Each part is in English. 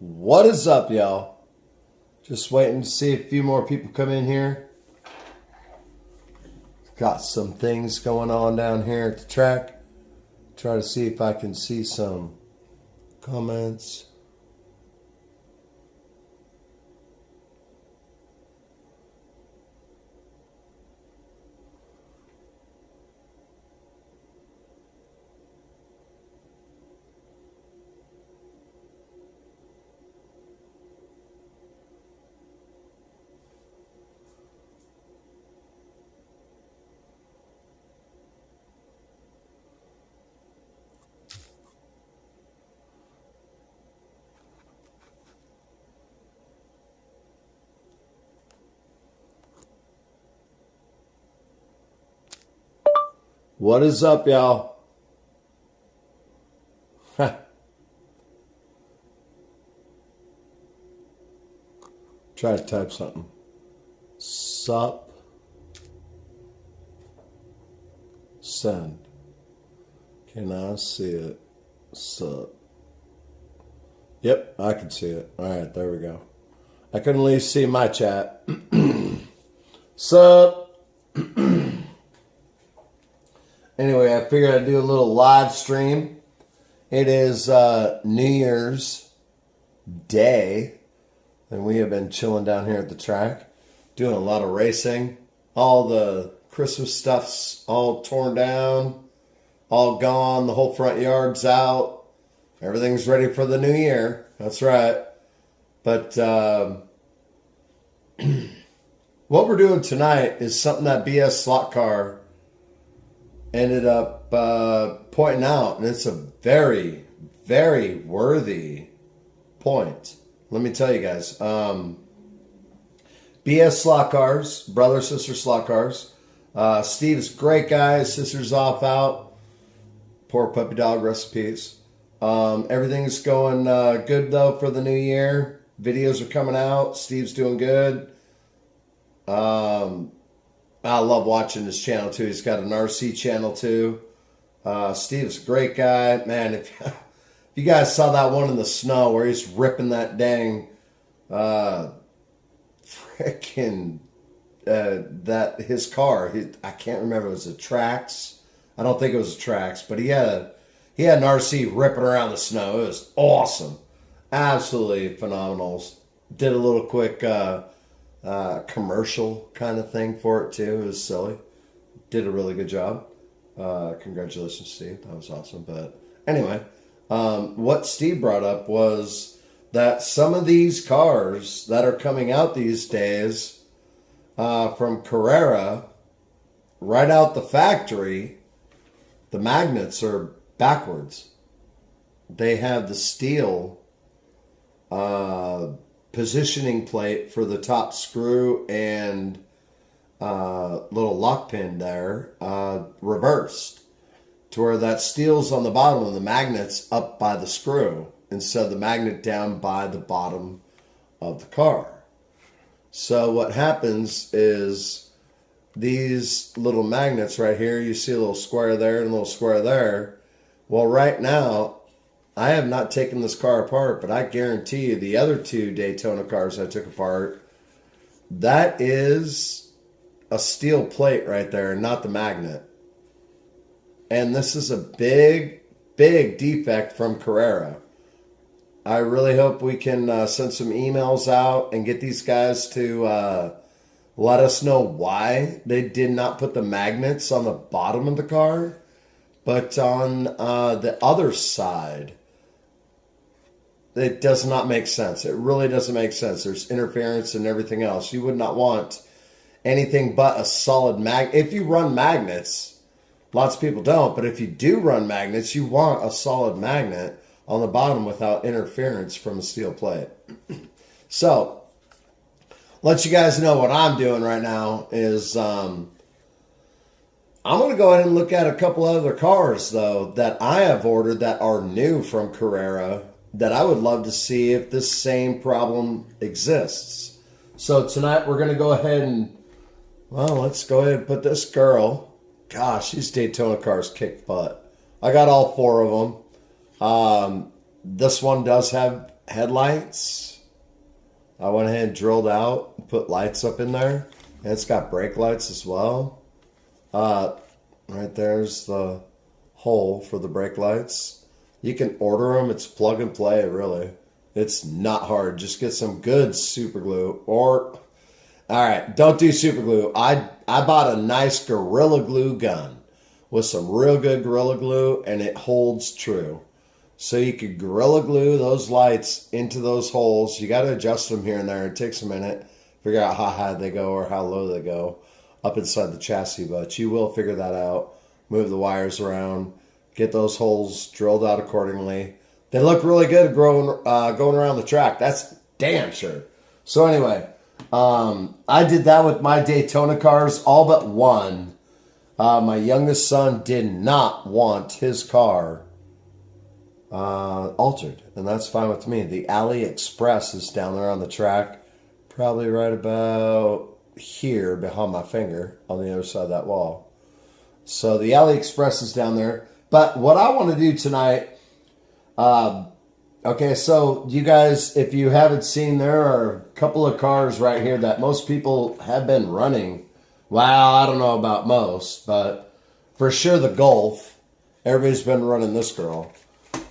What is up, y'all? Just waiting to see a few more people come in here. Got some things going on down here at the track. Try to see if I can see some comments. What is up, y'all? Try to type something. Sup. Send. Can I see it? Sup. Yep, I can see it. All right, there we go. I couldn't at least see my chat. Sup. Anyway, I figured I'd do a little live stream. It is New Year's Day, and we have been chilling down here at the track, doing a lot of racing. All the Christmas stuff's all torn down, all gone. The whole front yard's out. Everything's ready for the new year. That's right. But what we're doing tonight is something that BS Slot Car ended up pointing out, and it's a very, very worthy point. Let me tell you guys. BS Slot Cars, brother, sister Slot Cars. Steve's a great guy. His sister's off out. Poor puppy dog, recipes. Everything's going good, though, for the new year. Videos are coming out. Steve's doing good. I love watching his channel, too. He's got an RC channel, too. Steve's a great guy. Man, if you guys saw that one in the snow where he's ripping that dang frickin' that his car, I can't remember, it was a Trax. I don't think it was a Trax, but he had an RC ripping around the snow. It was awesome. Absolutely phenomenal. Did a little quick commercial kind of thing for it too. It was silly. Did a really good job. Congratulations, Steve. That was awesome. But anyway, what Steve brought up was that some of these cars that are coming out these days from Carrera, right out the factory, the magnets are backwards. They have the steel positioning plate for the top screw and little lock pin there reversed to where that steel's on the bottom and the magnet's up by the screw instead of the magnet down by the bottom of the car. So what happens is these little magnets right here, you see a little square there and a little square there. Well, right now, I have not taken this car apart, but I guarantee you the other two Daytona cars I took apart, that is a steel plate right there, not the magnet. And this is a big, big defect from Carrera. I really hope we can send some emails out and get these guys to let us know why they did not put the magnets on the bottom of the car, but on the other side. It does not make sense. It really doesn't make sense. There's interference and everything else. You would not want anything but a solid magnet. If you run magnets, lots of people don't, but if you do run magnets, you want a solid magnet on the bottom without interference from a steel plate. So, let you guys know what I'm doing right now is I'm going to go ahead and look at a couple other cars, though, that I have ordered that are new from Carrera, that I would love to see if this same problem exists. So tonight we're going to go ahead and, well, let's go ahead and put this girl. Gosh, these Daytona cars kick butt. I got all four of them. This one does have headlights. I went ahead and drilled out and put lights up in there. And it's got brake lights as well. Right there's the hole for the brake lights. You can order them. It's plug and play, really. It's not hard. Just get some good super glue. Or, all right, don't do super glue. I bought a nice Gorilla Glue gun with some real good Gorilla Glue, and it holds true. So you could Gorilla Glue those lights into those holes. You got to adjust them here and there. It takes a minute. Figure out how high they go or how low they go up inside the chassis, but you will figure that out. Move the wires around, get those holes drilled out accordingly. They look really good going around the track. That's damn sure. So anyway, I did that with my Daytona cars, all but one. My youngest son did not want his car altered, and that's fine with me. The AliExpress is down there on the track, probably right about here behind my finger on the other side of that wall. So the AliExpress is down there. But what I want to do tonight, okay, so you guys, if you haven't seen, there are a couple of cars right here that most people have been running. Well, I don't know about most, but for sure the Golf. Everybody's been running this girl.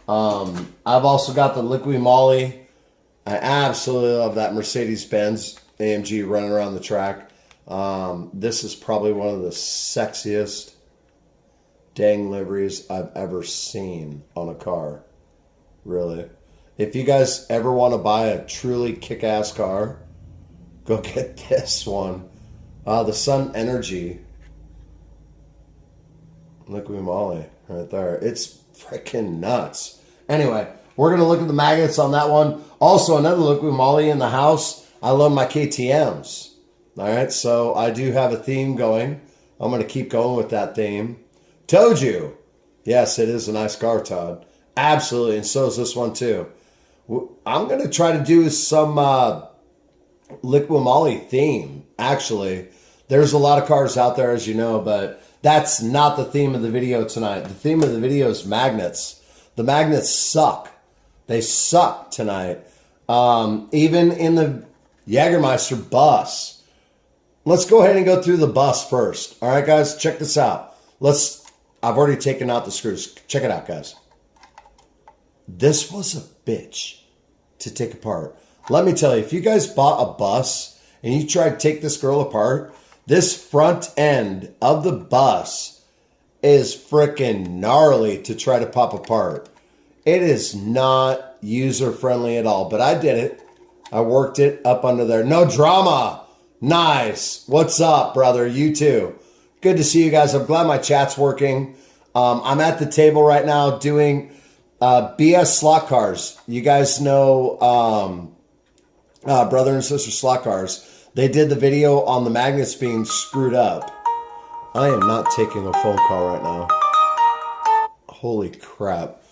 I've also got the Liqui Moly. I absolutely love that Mercedes-Benz AMG running around the track. This is probably one of the sexiest dang liveries I've ever seen on a car. Really. If you guys ever want to buy a truly kick-ass car, go get this one. The Sun Energy Liqui Moly right there. It's freaking nuts. Anyway, we're going to look at the magnets on that one. Also, another Liqui Moly in the house. I love my KTMs. All right, so I do have a theme going. I'm going to keep going with that theme. Told you. Yes, it is a nice car, Todd. Absolutely, and so is this one too. I'm going to try to do some Liqui Moly theme, actually. There's a lot of cars out there, as you know, but that's not the theme of the video tonight. The theme of the video is magnets. The magnets suck. They suck tonight. Even in the Jägermeister bus. Let's go ahead and go through the bus first. All right, guys, check this out. I've already taken out the screws. Check it out, guys. This was a bitch to take apart. Let me tell you, if you guys bought a bus and you tried to take this girl apart, this front end of the bus is freaking gnarly to try to pop apart. It is not user-friendly at all, but I did it. I worked it up under there. No drama. Nice. What's up, brother? You too. Good to see you guys. I'm glad my chat's working. I'm at the table right now doing BS slot cars. You guys know Brother and Sister Slot Cars. They did the video on the magnets being screwed up. I am not taking a phone call right now. Holy crap.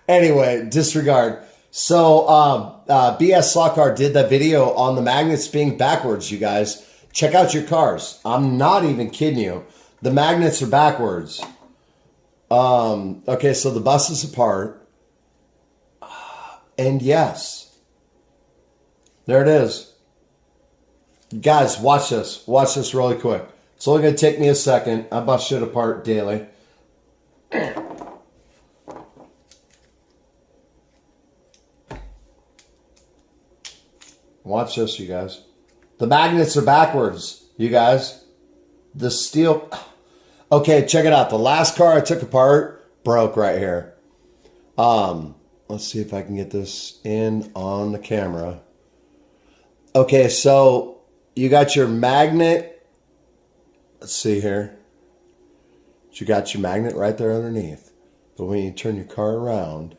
Anyway, disregard. So, BS Slot Car did that video on the magnets being backwards, you guys. Check out your cars. I'm not even kidding you. The magnets are backwards. Okay, so the bus is apart. And yes, there it is. Guys, watch this. Watch this really quick. It's only going to take me a second. I bust shit apart daily. Watch this, you guys. The magnets are backwards, you guys. The steel... Okay, check it out. The last car I took apart broke right here. Let's see if I can get this in on the camera. Okay, so you got your magnet. Let's see here. You got your magnet right there underneath. But when you turn your car around,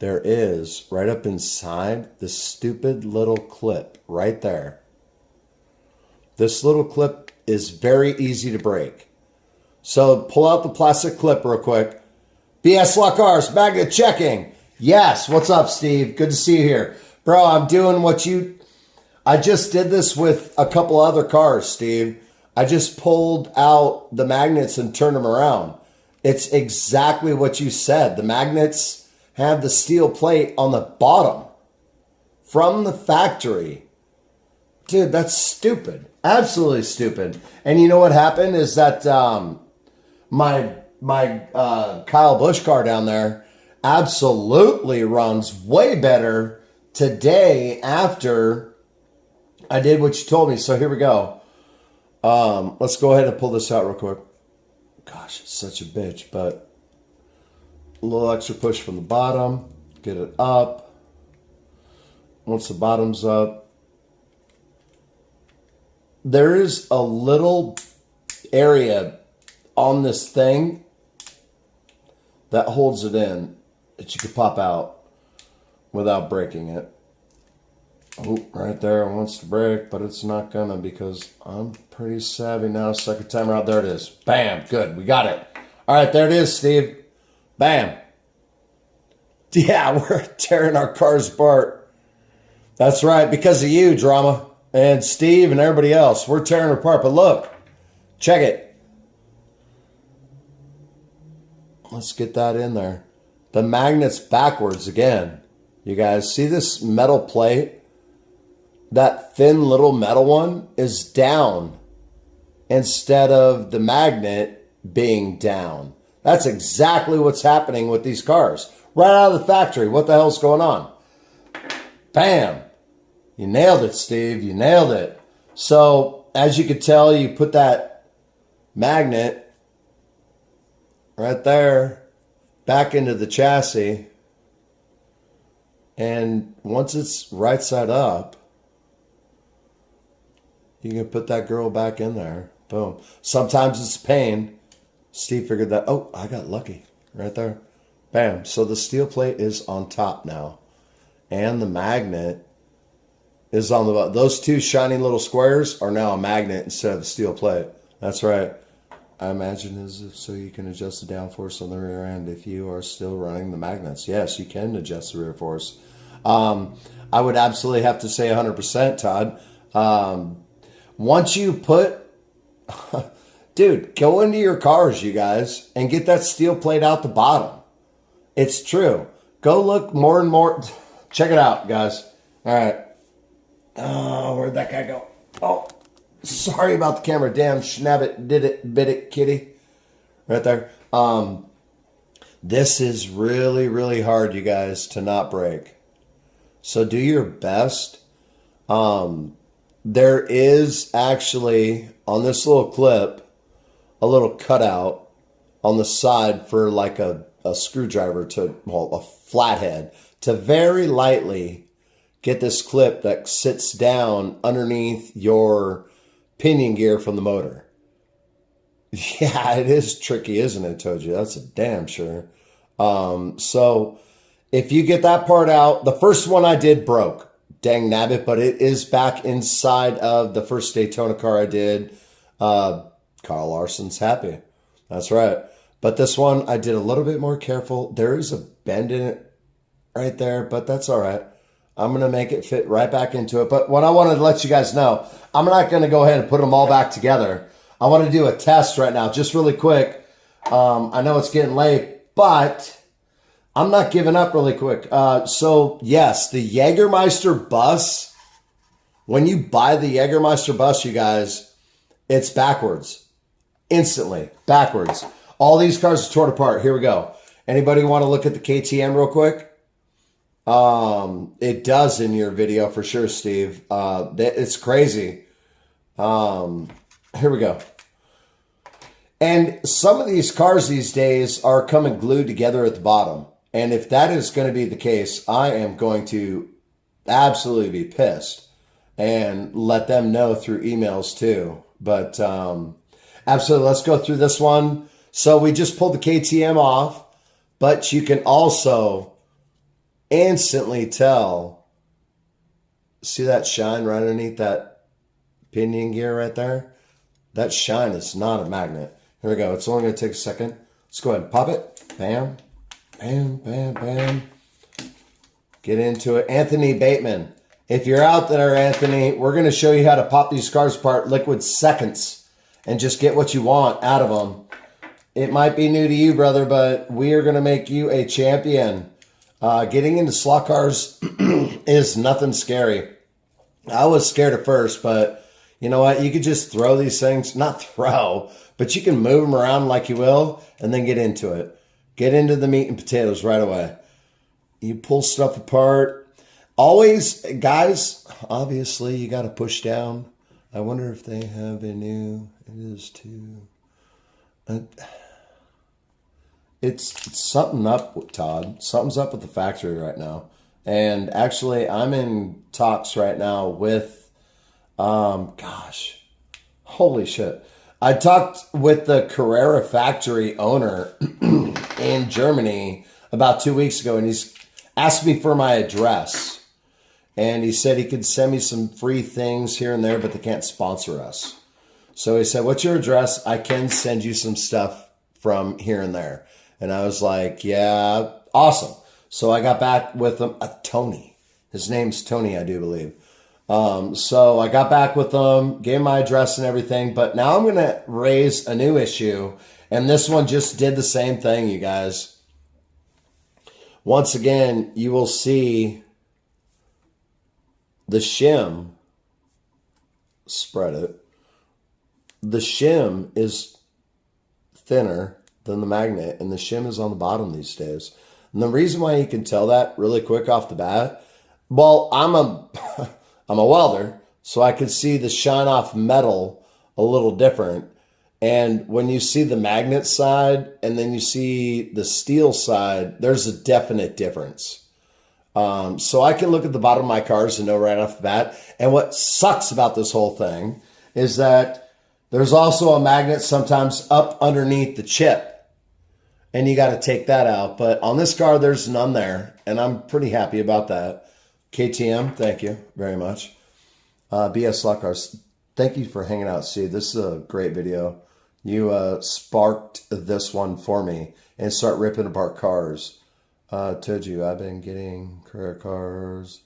there is, right up inside, this stupid little clip right there. This little clip is very easy to break. So pull out the plastic clip real quick. BS Slot Cars, magnet checking. Yes, what's up, Steve? Good to see you here. Bro, I'm doing what you... I just did this with a couple other cars, Steve. I just pulled out the magnets and turned them around. It's exactly what you said. The magnets have the steel plate on the bottom from the factory. Dude, that's stupid. Absolutely stupid. And you know what happened is that my Kyle Busch car down there absolutely runs way better today after I did what you told me. So here we go. Let's go ahead and pull this out real quick. Gosh, it's such a bitch, but a little extra push from the bottom. Get it up. Once the bottom's up, there is a little area on this thing that holds it in that you could pop out without breaking it. Oh, right there, it wants to break, but it's not gonna because I'm pretty savvy now. Second timer out, there it is. Bam, good, we got it. All right, there it is, Steve. Bam. Yeah, we're tearing our cars apart. That's right, because of you, Drama, and Steve and everybody else. We're tearing it apart, but look, check it. Let's get that in there. The magnet's backwards again. You guys see this metal plate? That thin little metal one is down instead of the magnet being down. That's exactly what's happening with these cars. Right out of the factory. What the hell's going on? Bam. You nailed it, Steve. You nailed it. So, as you can tell, you put that magnet right there back into the chassis. And once it's right side up, you can put that girl back in there. Boom. Sometimes it's a pain. Steve figured that. Oh, I got lucky right there. Bam. So the steel plate is on top now. And the magnet is on the bottom. Those two shiny little squares are now a magnet instead of a steel plate. That's right. I imagine is so you can adjust the downforce on the rear end if you are still running the magnets. Yes, you can adjust the rear force. I would absolutely have to say 100%, Todd. Once you put, dude, go into your cars, you guys, and get that steel plate out the bottom. It's true. Go look more and more. Check it out, guys. All right. Oh, where'd that guy go? Oh, sorry about the camera. Damn, schnabbit, did it, bit it, kitty. Right there. This is really, really hard, you guys, to not break. So do your best. There is actually, on this little clip, a little cutout on the side for like a screwdriver to, well, a flathead, to very lightly get this clip that sits down underneath your pinion gear from the motor. Yeah, it is tricky, isn't it, Toji? That's a damn sure. So if you get that part out, the first one I did broke. Dang nabbit, but it is back inside of the first Daytona car I did. Carl Larson's happy. That's right. But this one, I did a little bit more careful. There is a bend in it right there, but that's all right. I'm going to make it fit right back into it. But what I wanted to let you guys know, I'm not going to go ahead and put them all back together. I want to do a test right now, just really quick. I know it's getting late, but I'm not giving up really quick. So, yes, the Jägermeister bus, when you buy the Jägermeister bus, you guys, it's backwards. Instantly, backwards. All these cars are torn apart. Here we go. Anybody want to look at the KTM real quick? It does in your video for sure, Steve. It's crazy. Here we go. And some of these cars these days are coming glued together at the bottom. And if that is going to be the case, I am going to absolutely be pissed and let them know through emails too. But absolutely, let's go through this one. So we just pulled the KTM off, but you can also instantly tell. See that shine right underneath that pinion gear right there? That shine is not a magnet. Here we go. It's only going to take a second. Let's go ahead and pop it. Bam. Bam, bam, bam. Get into it. Anthony Bateman. If you're out there, Anthony, we're going to show you how to pop these cars apart liquid seconds and just get what you want out of them. It might be new to you, brother, but we are going to make you a champion. Getting into slot cars is nothing scary. I was scared at first, but you know what? You could just throw these things, not throw, but you can move them around like you will and then get into it. Get into the meat and potatoes right away. You pull stuff apart. Always, guys, obviously you got to push down. I wonder if they have a new, it is too. It's something up with Todd. Something's up with the factory right now. And actually, I'm in talks right now with, gosh, holy shit. I talked with the Carrera factory owner in Germany about 2 weeks ago, and he's asked me for my address. And he said he could send me some free things here and there, but they can't sponsor us. So he said, what's your address? I can send you some stuff from here and there. And I was like, yeah, awesome. So I got back with him, Tony. His name's Tony, I do believe. So I got back with him, gave him my address and everything. But now I'm going to raise a new issue. And this one just did the same thing, you guys. Once again, you will see the shim. Spread it. The shim is thinner than the magnet, and the shim is on the bottom these days. And the reason why you can tell that really quick off the bat, well, I'm a welder, so I could see the shine off metal a little different. And when you see the magnet side and then you see the steel side, there's a definite difference. So I can look at the bottom of my cars and know right off the bat. And what sucks about this whole thing is that there's also a magnet sometimes up underneath the chip. And you got to take that out. But on this car, there's none there. And I'm pretty happy about that. KTM, thank you very much. BS Slot Cars, thank you for hanging out, Steve. This is a great video. You sparked this one for me and start ripping apart cars. Told you, I've been getting career cars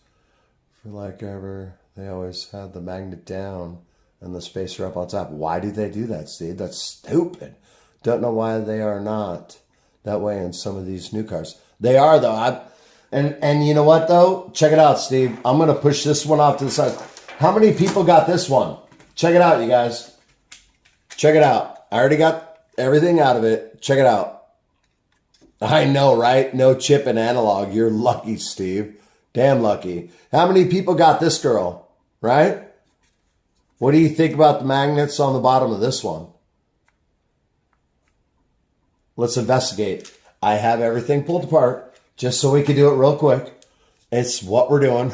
for like ever. They always had the magnet down and the spacer up on top. Why do they do that, Steve? That's stupid. Don't know why they are not that way in some of these new cars. They are, though. And you know what, though? Check it out, Steve. I'm going to push this one off to the side. How many people got this one? Check it out, you guys. Check it out. I already got everything out of it. Check it out. I know, right? No chip and analog. You're lucky, Steve. Damn lucky. How many people got this girl, right? What do you think about the magnets on the bottom of this one? Let's investigate. I have everything pulled apart just so we can do it real quick. It's what we're doing.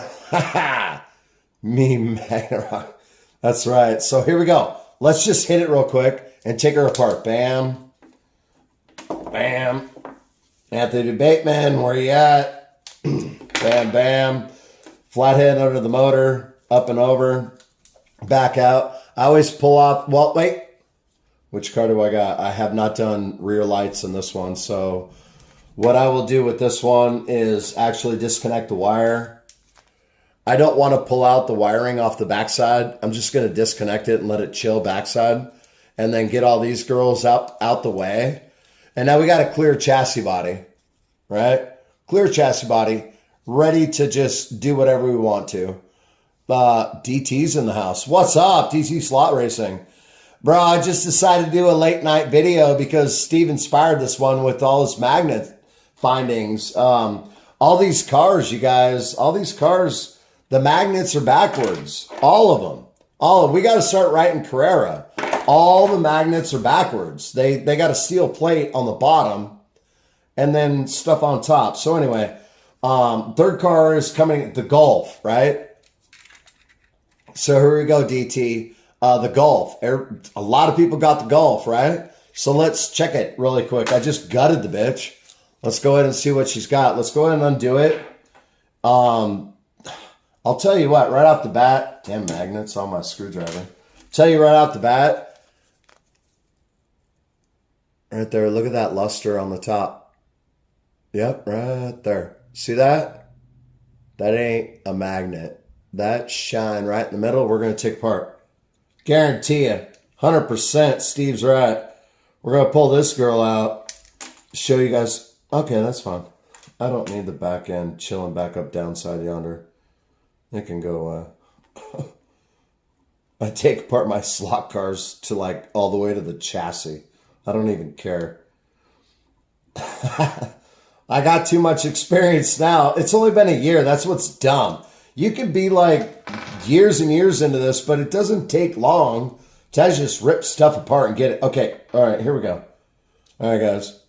Me, Magna. That's right. So here we go. Let's just hit it real quick and take her apart. Bam. Bam. Anthony Bateman, where you at? Bam, bam. Flathead under the motor. Up and over. Back out. I always pull off. Well, wait. Which car do I got? I have not done rear lights in this one. So what I will do with this one is actually disconnect the wire. I don't want to pull out the wiring off the backside. I'm just going to disconnect it and let it chill backside. And then get all these girls out the way. And now we got a clear chassis body, right? Clear chassis body, ready to just do whatever we want to. DT's in the house. What's up, DT Slot Racing? Bro, I just decided to do a late night video because Steve inspired this one with all his magnet findings. All these cars, you guys, all these cars, the magnets are backwards. All of them. We got to start writing Carrera. All the magnets are backwards. They got a steel plate on the bottom and then stuff on top. So anyway, third car is coming, the Golf, right? So here we go, DT. The Golf. A lot of people got the Golf, right? So let's check it really quick. I just gutted the bitch. Let's go ahead and see what she's got. Let's go ahead and undo it. I'll tell you what, right off the bat, damn magnets on my screwdriver. Tell you right off the bat, right there, look at that luster on the top. Yep, right there. See that? That ain't a magnet. That shine right in the middle, we're going to take apart. Guarantee you, 100%, Steve's right. We're going to pull this girl out, show you guys. Okay, that's fine. I don't need the back end chilling back up downside yonder. It can go, I take apart my slot cars to like all the way to the chassis. I don't even care. I got too much experience now. It's only been a year. That's what's dumb. You could be like years and years into this, but it doesn't take long to just rip stuff apart and get it. Okay. All right. Here we go. All right, guys.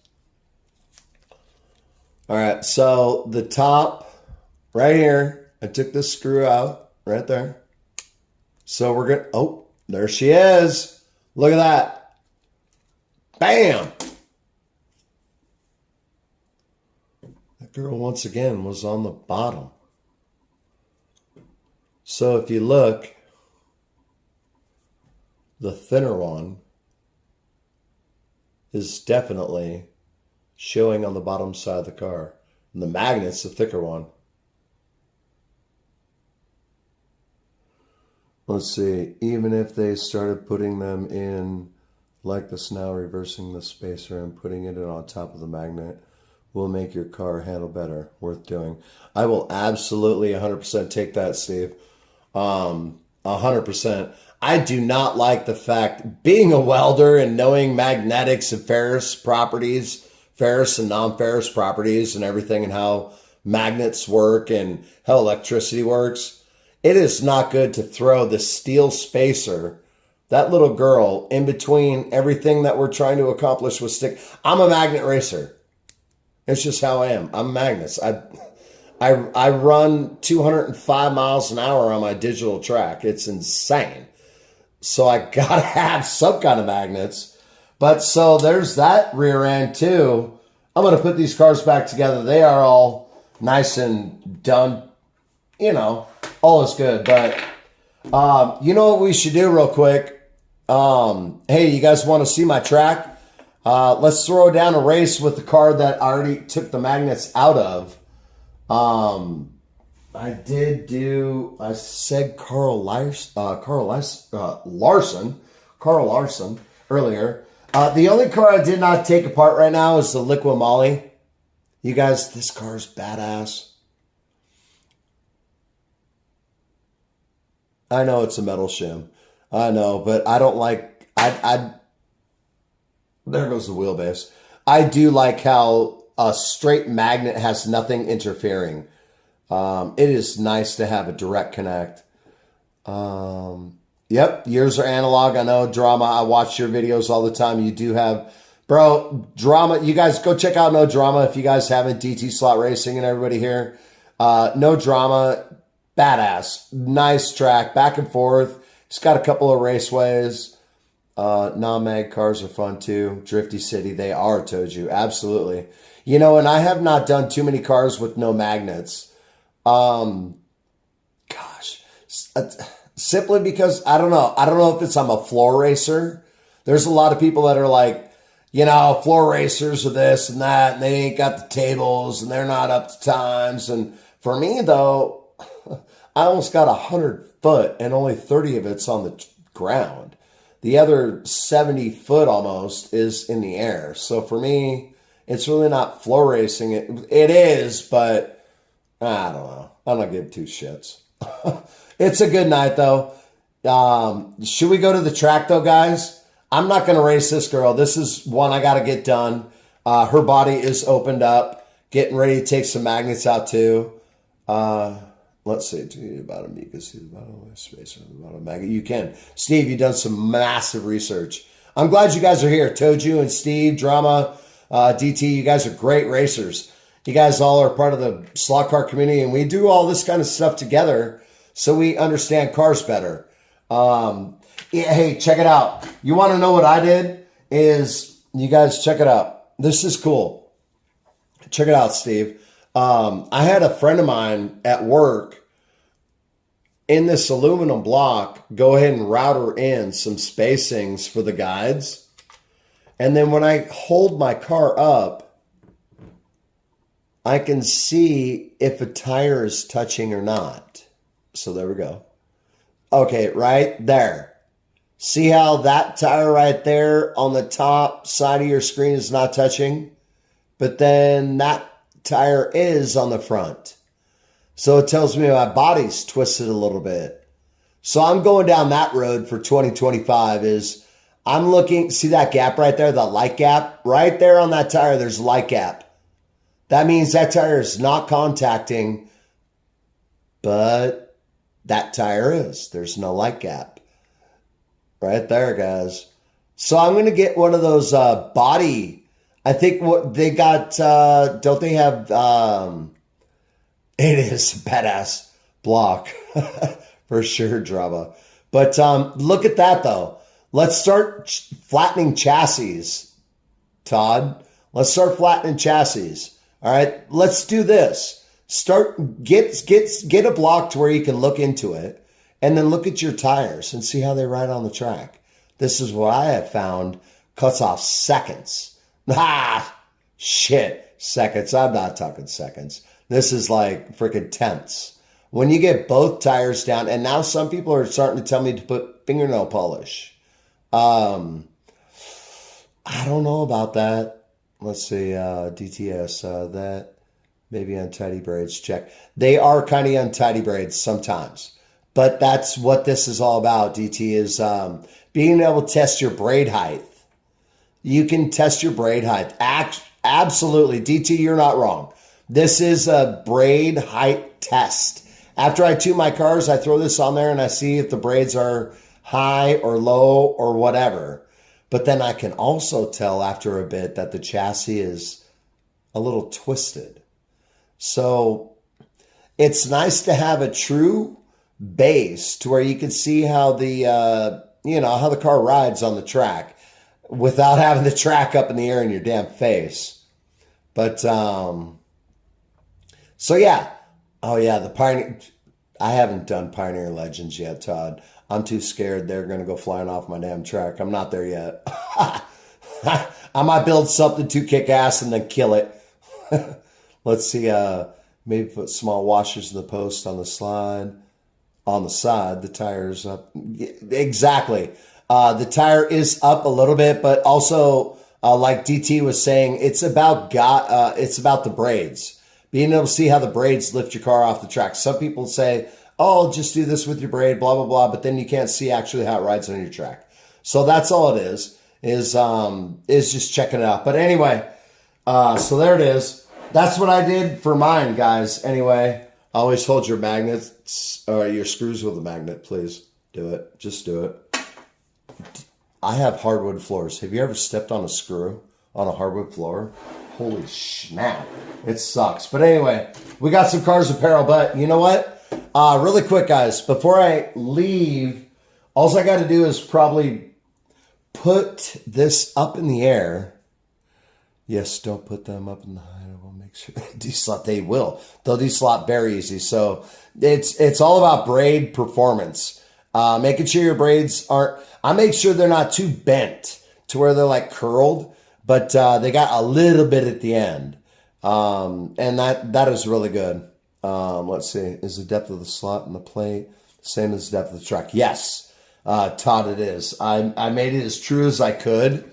All right. So the top right here, I took this screw out right there. So we're going to, oh, there she is. Look at that. Bam. That girl, once again, was on the bottom. So if you look, the thinner one is definitely showing on the bottom side of the car. And the magnet's the thicker one. Let's see, even if they started putting them in like this now, reversing the spacer and putting it on top of the magnet will make your car handle better. Worth doing. I will absolutely 100% take that, Steve. 100%. I do not like the fact, being a welder and knowing magnetics and ferrous properties, ferrous and non-ferrous properties and everything, and how magnets work and how electricity works. It is not good to throw the steel spacer, that little girl, in between everything that we're trying to accomplish with stick. I'm a magnet racer. It's just how I am. I'm magnets. I run 205 miles an hour on my digital track. It's insane. So I gotta have some kind of magnets. But so there's that rear end too. I'm gonna put these cars back together. They are all nice and done. You know, all is good. But you know what we should do real quick? Hey, you guys want to see my track? Let's throw down a race with the car that I already took the magnets out of. I said Carl Larson earlier. The only car I did not take apart right now is the Liqui Moly. You guys, this car is badass. I know it's a metal shim. I know, but I don't like, there goes the wheelbase. I do like how a straight magnet has nothing interfering. It is nice to have a direct connect. Yep, yours are analog. I know, Drama. I watch your videos all the time. You do have, bro, Drama. You guys go check out No Drama if you guys haven't. DT Slot Racing and everybody here. No Drama, badass. Nice track, back and forth. It's got a couple of raceways. Non-mag cars are fun too. Drifty City, they are, Toju. Absolutely. You know, and I have not done too many cars with no magnets. Simply because I don't know. I don't know if it's I'm a floor racer. There's a lot of people that are like, you know, floor racers are this and that, and they ain't got the tables and they're not up to times. And for me though, I almost got 100 foot and only 30 of it's on the ground. The other 70 foot almost is in the air. So for me, it's really not floor racing. It is, but I don't know. I'm not giving two shits. It's a good night, though. Should we go to the track, though, guys? I'm not going to race this girl. This is one I got to get done. Her body is opened up. Getting ready to take some magnets out, too. Let's see. About you can see the bottom of space on the bottom magnet. You can. Steve, you've done some massive research. I'm glad you guys are here. Toju and Steve, Drama, DT, you guys are great racers. You guys all are part of the slot car community, and we do all this kind of stuff together so we understand cars better. Hey, check it out. You want to know what I did? You guys check it out. This is cool. Check it out, Steve. I had a friend of mine at work in this aluminum block go ahead and router in some spacings for the guides. And then when I hold my car up, I can see if a tire is touching or not. So there we go. Okay, right there. See how that tire right there on the top side of your screen is not touching? But then that tire is on the front. So it tells me my body's twisted a little bit. So I'm going down that road for 2025 is I'm looking, see that gap right there, that light gap? Right there on that tire, there's a light gap. That means that tire is not contacting, but that tire is. There's no light gap. Right there, guys. So I'm going to get one of those body, I think what they got, don't they have, it is a badass block for sure, drama. But look at that though. Let's start flattening chassis, Todd. Let's start flattening chassis. All right, let's do this. Get a block to where you can look into it and then look at your tires and see how they ride on the track. This is what I have found cuts off seconds. Seconds. I'm not talking seconds. This is like freaking tenths. When you get both tires down, and now some people are starting to tell me to put fingernail polish. I don't know about that. Let's see, DTS, that maybe untidy braids, check. They are kind of untidy braids sometimes, but that's what this is all about, DT, is being able to test your braid height. You can test your braid height. Absolutely, DT, you're not wrong. This is a braid height test. After I tune my cars, I throw this on there and I see if the braids are high or low or whatever. But then I can also tell after a bit that the chassis is a little twisted. So it's nice to have a true base to where you can see how the, how the car rides on the track without having the track up in the air in your damn face. But, so yeah. Oh yeah, the Pioneer. I haven't done Pioneer Legends yet, Todd. I'm too scared they're going to go flying off my damn track. I'm not there yet. I might build something to kick ass and then kill it. Let's see. Maybe put small washers in the post on the slide. On the side, the tire's up. Exactly. The tire is up a little bit, but also, like DT was saying, it's about the braids. Being able to see how the braids lift your car off the track. Some people say, oh, just do this with your braid, blah, blah, blah. But then you can't see actually how it rides on your track. So that's all it is just checking it out. But anyway, so there it is. That's what I did for mine, guys. Anyway, always hold your magnets or your screws with a magnet, please. Do it. Just do it. I have hardwood floors. Have you ever stepped on a screw on a hardwood floor? Holy snap. It sucks. But anyway, we got some Cars Apparel. But you know what? Really quick, guys. Before I leave, all I got to do is probably put this up in the air. Yes, don't put them up in the high. I will make sure they deslot. They will. They'll deslot very easy. So it's all about braid performance. Making sure your braids aren't... I make sure they're not too bent to where they're like curled. But they got a little bit at the end. And that is really good. Let's see. Is the depth of the slot in the plate the same as the depth of the track? Yes, Todd, it is. I made it as true as I could.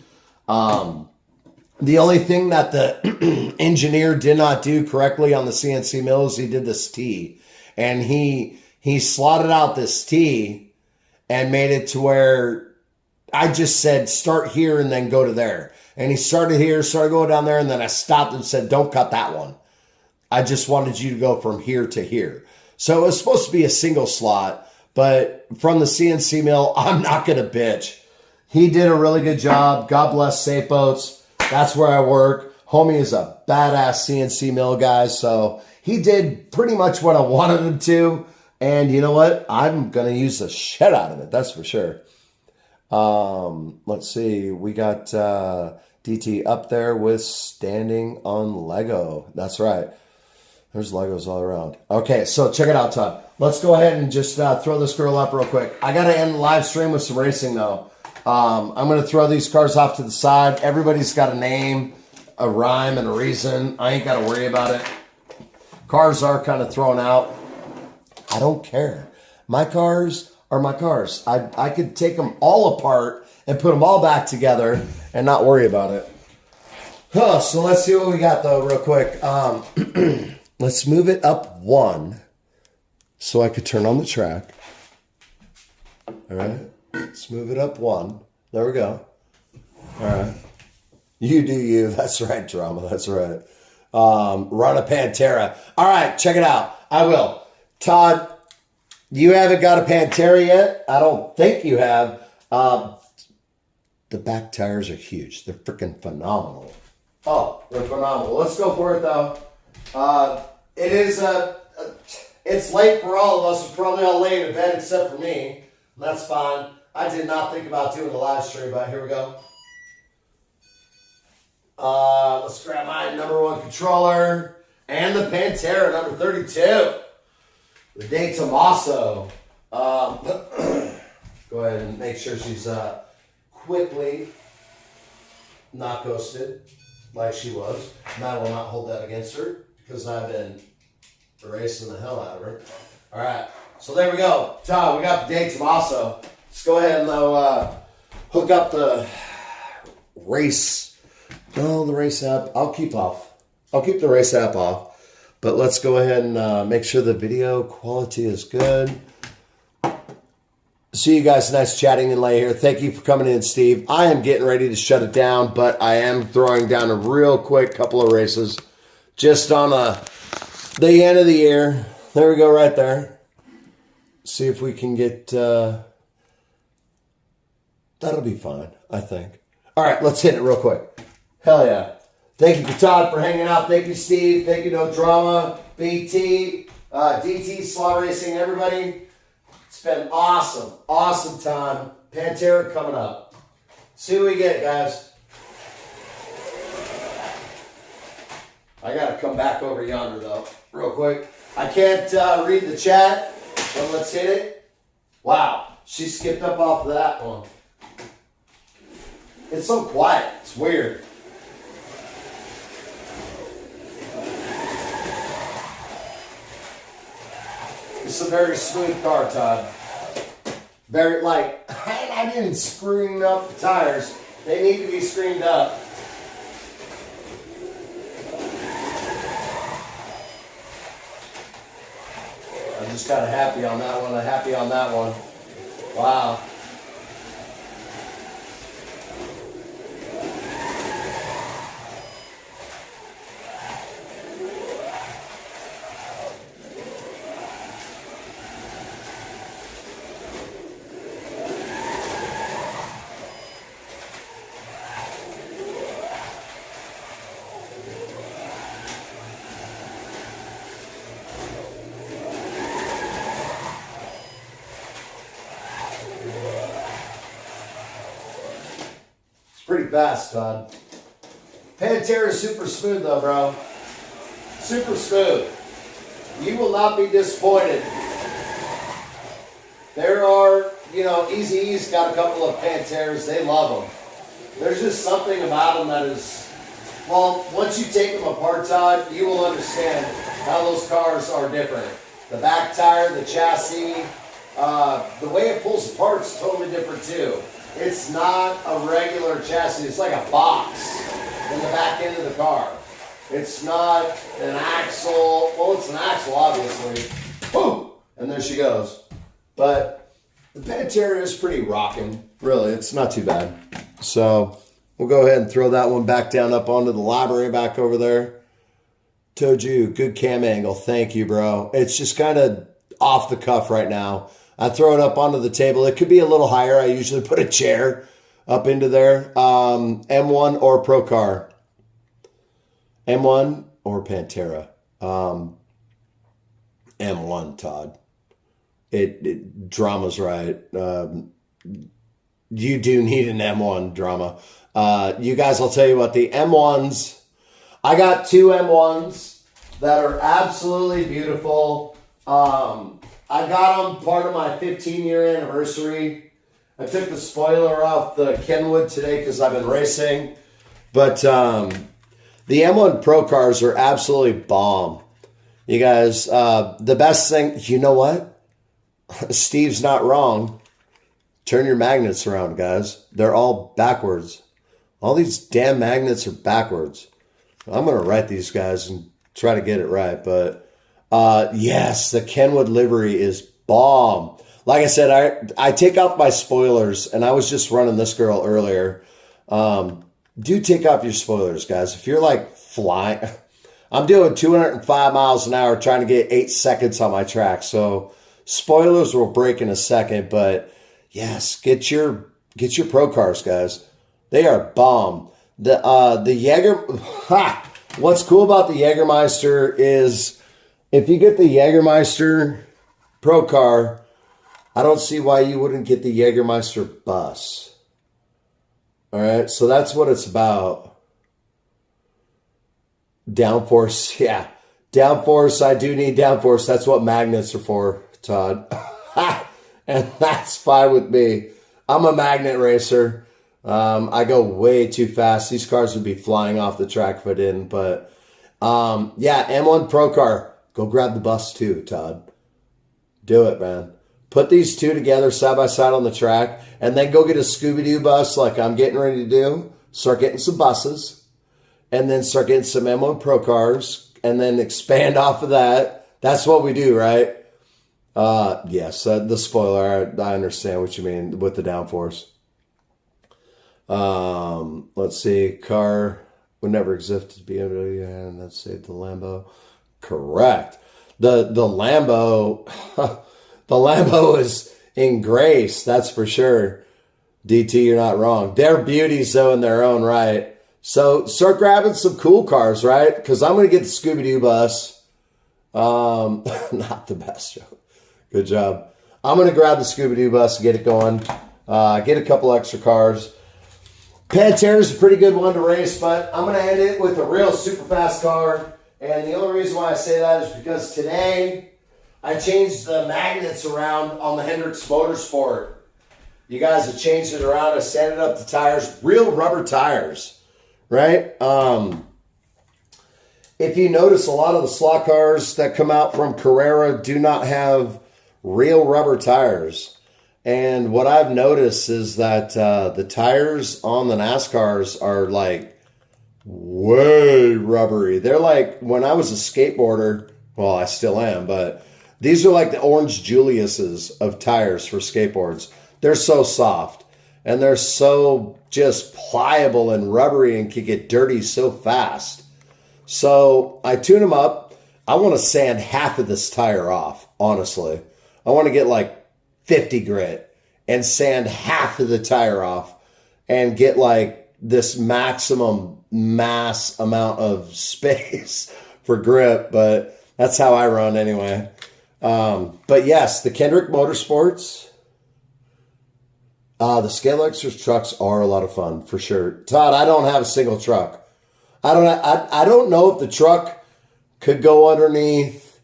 The only thing that the engineer did not do correctly on the CNC mill is he did this T. And he slotted out this T and made it to where I just said start here and then go to there. And he started here, started going down there, and then I stopped and said, don't cut that one. I just wanted you to go from here to here. So it was supposed to be a single slot, but from the CNC mill, I'm not going to bitch. He did a really good job. God bless Safe Boats. That's where I work. Homie is a badass CNC mill guy, so he did pretty much what I wanted him to. And you know what? I'm going to use the shit out of it. That's for sure. Let's see. We got DT up there with standing on Lego. That's right. There's Legos all around. Okay, so check it out, Todd. Let's go ahead and just throw this girl up real quick. I got to end the live stream with some racing, though. I'm going to throw these cars off to the side. Everybody's got a name, a rhyme, and a reason. I ain't got to worry about it. Cars are kind of thrown out. I don't care. My cars are my cars. I could take them all apart and put them all back together and not worry about it. Huh, so let's see what we got though real quick. Let's move it up one so I could turn on the track. All right. Let's move it up one. There we go. All right. You do you. That's right, Drama. That's right. Run a Pantera. All right, check it out. I will. Todd, you haven't got a Pantera yet? I don't think you have. The back tires are huge. They're freaking phenomenal. Oh, they're phenomenal. Let's go for it, though. It is it's late for all of us. We're probably all laying in bed except for me. That's fine. I did not think about doing the live stream, but here we go. Let's grab my number 1 controller and the Pantera number 32. The De Tomaso. Go ahead and make sure she's quickly not ghosted like she was. And I will not hold that against her because I've been erasing the hell out of her. All right, so there we go. Todd, we got the De Tomaso. Let's go ahead and hook up the race. No, the race app. I'll keep the race app off. But let's go ahead and make sure the video quality is good. See you guys. Nice chatting and lay here. Thank you for coming in, Steve. I am getting ready to shut it down, but I am throwing down a real quick couple of races just on the end of the year. There we go right there. See if we can get... that'll be fine, I think. All right, let's hit it real quick. Hell yeah. Thank you, Todd, for hanging out. Thank you, Steve. Thank you, No Drama, BT, DT, Slot Racing, everybody. It's been awesome. Awesome time. Pantera coming up. See what we get, guys. I got to come back over yonder, though, real quick. I can't read the chat, but let's hit it. Wow. She skipped up off of that one. It's so quiet. It's weird. It's a very smooth car, Todd. Very light. I didn't screen up the tires. They need to be screened up. I'm just kind of happy on that one. I'm happy on that one. Wow. Pretty fast, Todd. Pantera is super smooth though, bro. Super smooth. You will not be disappointed. There are, Eazy-E's got a couple of Panteras. They love them. There's just something about them that is, well, once you take them apart, Todd, you will understand how those cars are different. The back tire, the chassis, the way it pulls apart is totally different too. It's not a regular chassis. It's like a box in the back end of the car. It's not an axle. Well, it's an axle, obviously. Boom! And there she goes. But the Pantera is pretty rocking. Really, it's not too bad. So we'll go ahead and throw that one back down up onto the library back over there. Toju, good cam angle. Thank you, bro. It's just kind of off the cuff right now. I throw it up onto the table. It could be a little higher. I usually put a chair up into there. M1 or Pro Car. M1 or Pantera. M1, Todd. Drama's right. You do need an M1, Drama. You guys, I'll tell you what, the M1s, I got 2 M1s that are absolutely beautiful. I got them part of my 15-year anniversary. I took the spoiler off the Kenwood today because I've been racing. But the M1 Pro cars are absolutely bomb. You guys, the best thing, you know what? Steve's not wrong. Turn your magnets around, guys. They're all backwards. All these damn magnets are backwards. I'm going to write these guys and try to get it right. But yes, the Kenwood livery is bomb. Like I said, I take off my spoilers, and I was just running this girl earlier. Do take off your spoilers, guys. If you're like flying, I'm doing 205 miles an hour trying to get 8 seconds on my track. So spoilers will break in a second, but yes, get your pro cars, guys. They are bomb. The Jaeger, what's cool about the Jägermeister is if you get the Jägermeister pro car, I don't see why you wouldn't get the Jägermeister bus. All right, so that's what it's about. Downforce, yeah. Downforce, I do need downforce. That's what magnets are for, Todd. And that's fine with me. I'm a magnet racer. I go way too fast. These cars would be flying off the track if I didn't. But, yeah, M1 Pro Car. Go grab the bus too, Todd. Do it, man. Put these two together side by side on the track, and then go get a Scooby-Doo bus like I'm getting ready to do. Start getting some buses, and then start getting some M1 Pro Cars, and then expand off of that. That's what we do, right? Yes, the spoiler, I understand what you mean with the downforce. Let's see. Car would never exist as BMW, and let's say the Lambo. Correct. The Lambo, the Lambo is in grace, that's for sure. DT, you're not wrong. They're beauties, though, in their own right. So start grabbing some cool cars, right? Because I'm going to get the Scooby-Doo bus. Not the best joke. Good job. I'm going to grab the Scooby-Doo bus and get it going. Get a couple extra cars. Pantera's a pretty good one to race, but I'm going to end it with a real super fast car. And the only reason why I say that is because today I changed the magnets around on the Hendrix Motorsport. You guys have changed it around. I sanded up the tires, real rubber tires, right? If you notice, a lot of the slot cars that come out from Carrera do not have real rubber tires. And what I've noticed is that the tires on the NASCARs are like way rubbery. They're like, when I was a skateboarder, well, I still am, but these are like the Orange Julius's of tires for skateboards. They're so soft, and they're so just pliable and rubbery and can get dirty so fast. So I tune them up. I want to sand half of this tire off, honestly. I want to get like 50 grit and sand half of the tire off and get like this maximum mass amount of space for grip, but that's how I run anyway. But yes, the Kendrick Motorsports, the Scale Extras trucks are a lot of fun for sure. Todd, I don't have a single truck. I don't know if the truck could go underneath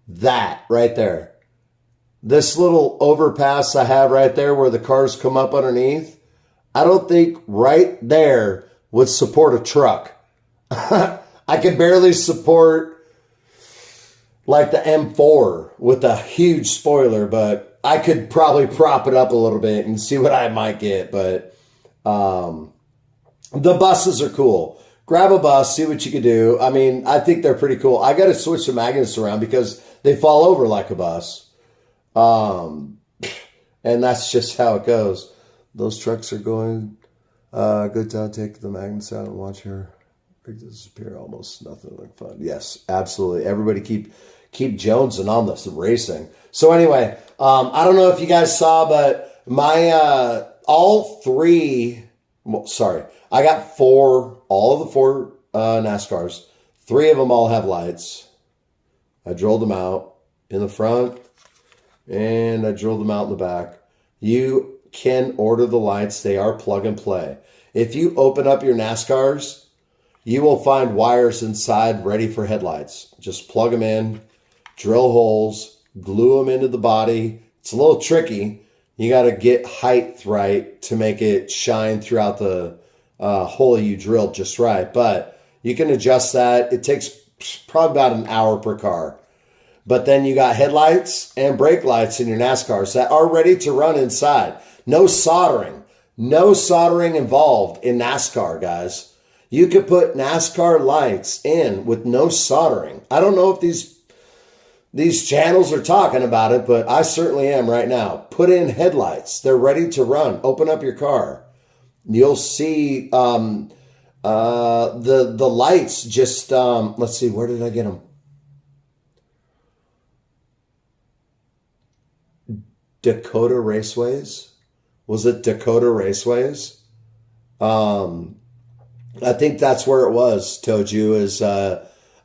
that right there. This little overpass I have right there where the cars come up underneath, I don't think right there would support a truck. I could barely support like the M4 with a huge spoiler, but I could probably prop it up a little bit and see what I might get. But the buses are cool. Grab a bus, see what you can do. I mean, I think they're pretty cool. I got to switch the magnets around because they fall over like a bus. And that's just how it goes. Those trucks are going. Good time. Take the magnets out and watch her disappear. Almost nothing like fun. Yes, absolutely. Everybody keep jonesing on this racing. So anyway, I don't know if you guys saw, but my all three. Well, sorry, I got all of the four NASCARs. 3 of them all have lights. I drilled them out in the front, and I drilled them out in the back. You can order the lights. They are plug and play. If you open up your NASCARs, you will find wires inside ready for headlights. Just plug them in, drill holes, glue them into the body. It's a little tricky. You got to get height right to make it shine throughout the hole you drilled just right. But you can adjust that. It takes probably about an hour per car. But then you got headlights and brake lights in your NASCARs that are ready to run inside. No soldering. No soldering involved in NASCAR, guys. You could put NASCAR lights in with no soldering. I don't know if these channels are talking about it, but I certainly am right now. Put in headlights. They're ready to run. Open up your car. You'll see the lights just, let's see, where did I get them? Dakota Raceways. Was it Dakota Raceways? I think that's where it was, Toju, is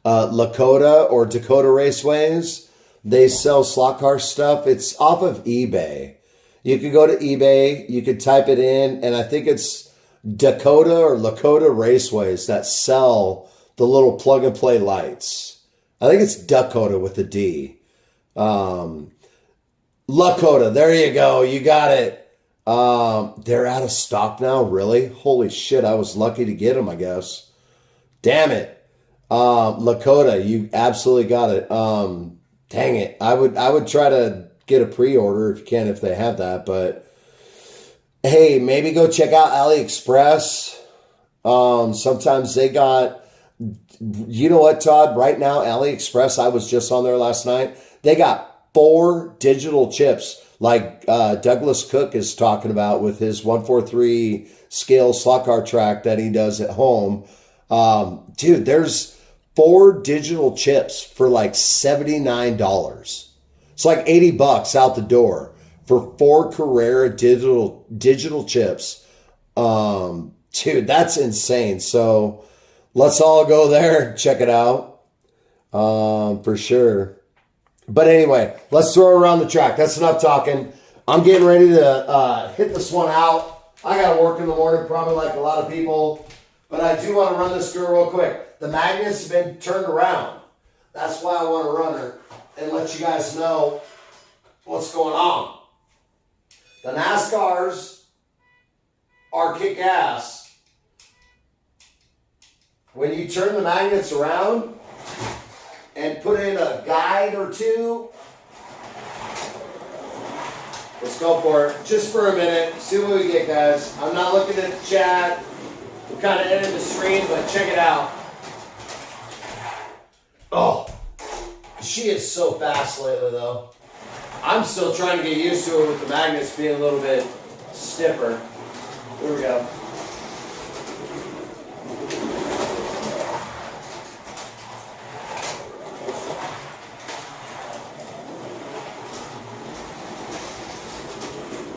Lakota or Dakota Raceways. They sell slot car stuff. It's off of eBay. You could go to eBay, you could type it in, and I think it's Dakota or Lakota Raceways that sell the little plug and play lights. I think it's Dakota with a D. Lakota, there you go. You got it. They're out of stock now, really? Holy shit, I was lucky to get them, I guess. Damn it. Lakota, you absolutely got it. Dang it. I would try to get a pre-order if you can, if they have that, but hey, maybe go check out AliExpress. Sometimes they got, you know what, Todd? Right now, AliExpress, I was just on there last night. They got 4 digital chips, like Douglas Cook is talking about with his 143 scale slot car track that he does at home. Dude, there's 4 digital chips for like $79. It's like $80 out the door for 4 Carrera digital chips. Dude, that's insane. So let's all go there, check it out, for sure. But anyway, let's throw around the track. That's enough talking. I'm getting ready to hit this one out. I got to work in the morning, probably like a lot of people. But I do want to run this girl real quick. The magnets have been turned around. That's why I want to run her and let you guys know what's going on. The NASCARs are kick-ass. When you turn the magnets around and put in a guide or two, let's go for it. Just for a minute, see what we get, guys. I'm not looking at the chat. We're kind of ending the stream, but check it out. Oh, she is so fast lately, though. I'm still trying to get used to it with the magnets being a little bit stiffer. Here we go.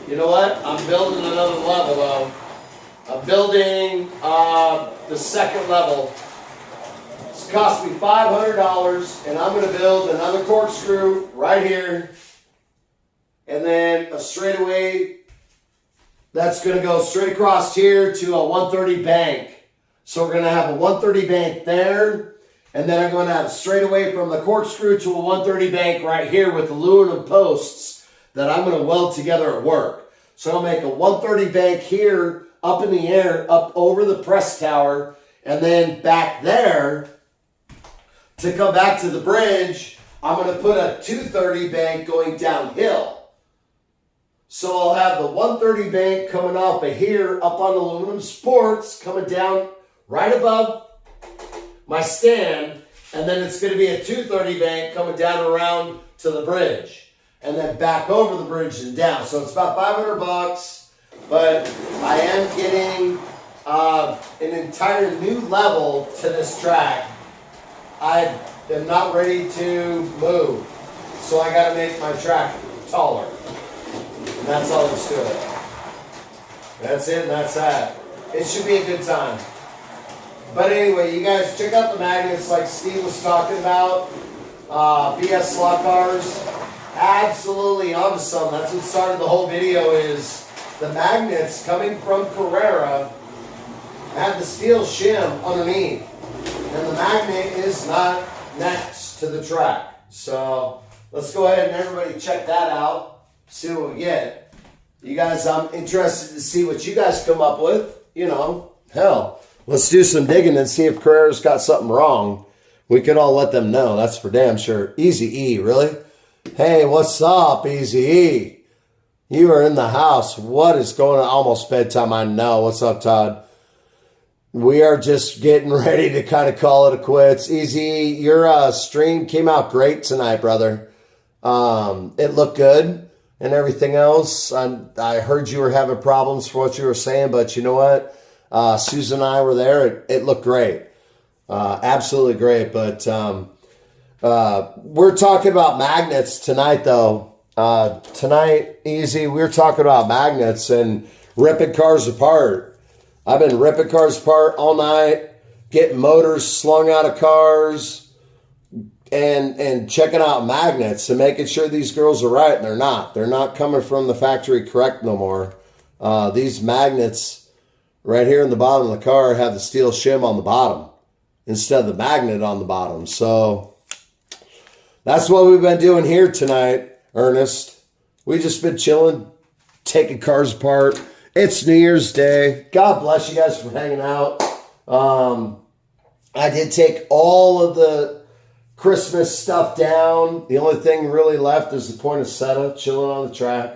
You know what? I'm building another level, though. I'm building the second level. It's cost me $500, and I'm going to build another corkscrew right here, and then a straightaway that's going to go straight across here to a 130 bank. So we're going to have a 130 bank there, and then I'm going to have straightaway from the corkscrew to a 130 bank right here with aluminum posts that I'm going to weld together at work. So I'll make a 130 bank here, up in the air, up over the press tower, and then back there, to come back to the bridge, I'm going to put a 230 bank going downhill. So I'll have the 130 bank coming off of here, up on aluminum supports, coming down right above my stand, and then it's going to be a 230 bank coming down around to the bridge. And then back over the bridge and down. So it's about $500, but I am getting an entire new level to this track. I am not ready to move, so I got to make my track taller. And that's all there's to it. That's it, and that's that. It should be a good time. But anyway, you guys check out the magnets like Steve was talking about. BS Slot Cars. Absolutely awesome. That's what started the whole video, is the magnets coming from Carrera have the steel shim underneath, and the magnet is not next to the track. So let's go ahead and everybody check that out, see what we get. You guys, I'm interested to see what you guys come up with. You know, hell, let's do some digging and see if Carrera's got something wrong. We could all let them know. That's for damn sure. Easy E, really? Hey, what's up, Easy E? You are in the house. What is going on? Almost bedtime, I know. What's up, Todd? We are just getting ready to kind of call it a quits. Easy, your stream came out great tonight, brother. It looked good and everything else. I heard you were having problems for what you were saying, but you know what? Susan and I were there. It looked great. Absolutely great. But we're talking about magnets tonight, though. Tonight, Easy, we're talking about magnets and ripping cars apart. I've been ripping cars apart all night, getting motors slung out of cars, and checking out magnets and making sure these girls are right, and they're not. They're not coming from the factory correct no more. These magnets right here in the bottom of the car have the steel shim on the bottom instead of the magnet on the bottom. So that's what we've been doing here tonight, Ernest. We just been chilling, taking cars apart. It's New Year's Day. God bless you guys for hanging out. I did take all of the Christmas stuff down. The only thing really left is the poinsettia chilling on the track.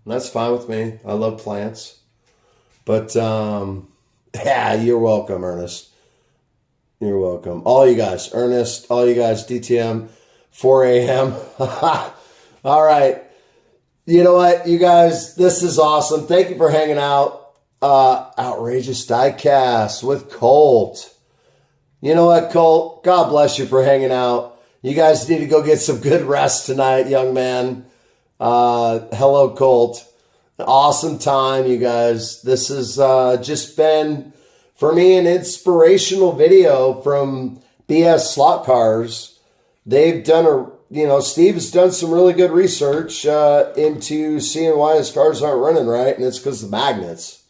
And that's fine with me. I love plants. But, yeah, you're welcome, Ernest. You're welcome. All you guys, Ernest, all you guys, DTM, 4 a.m. All right. You know what, you guys, this is awesome. Thank you for hanging out. Outrageous Diecast with Colt. You know what, Colt? God bless you for hanging out. You guys need to go get some good rest tonight, young man. Hello, Colt. Awesome time, you guys. This has just been, for me, an inspirational video from BS Slot Cars. They've done Steve's done some really good research into seeing why his cars aren't running right, and it's because of the magnets.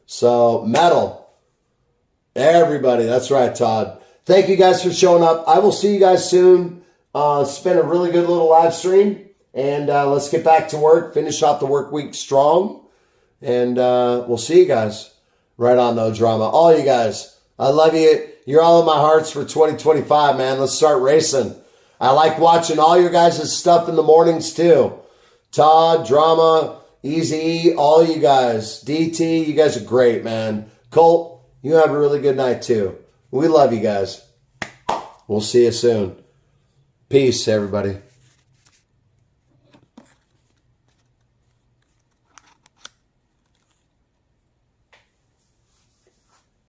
So, metal. Everybody, that's right, Todd. Thank you guys for showing up. I will see you guys soon. It's been a really good little live stream, and let's get back to work, finish off the work week strong, and we'll see you guys. Right on, no drama. All you guys, I love you. You're all in my hearts for 2025, man. Let's start racing. I like watching all your guys' stuff in the mornings, too. Todd, Drama, Easy, all you guys. DT, you guys are great, man. Colt, you have a really good night, too. We love you guys. We'll see you soon. Peace, everybody.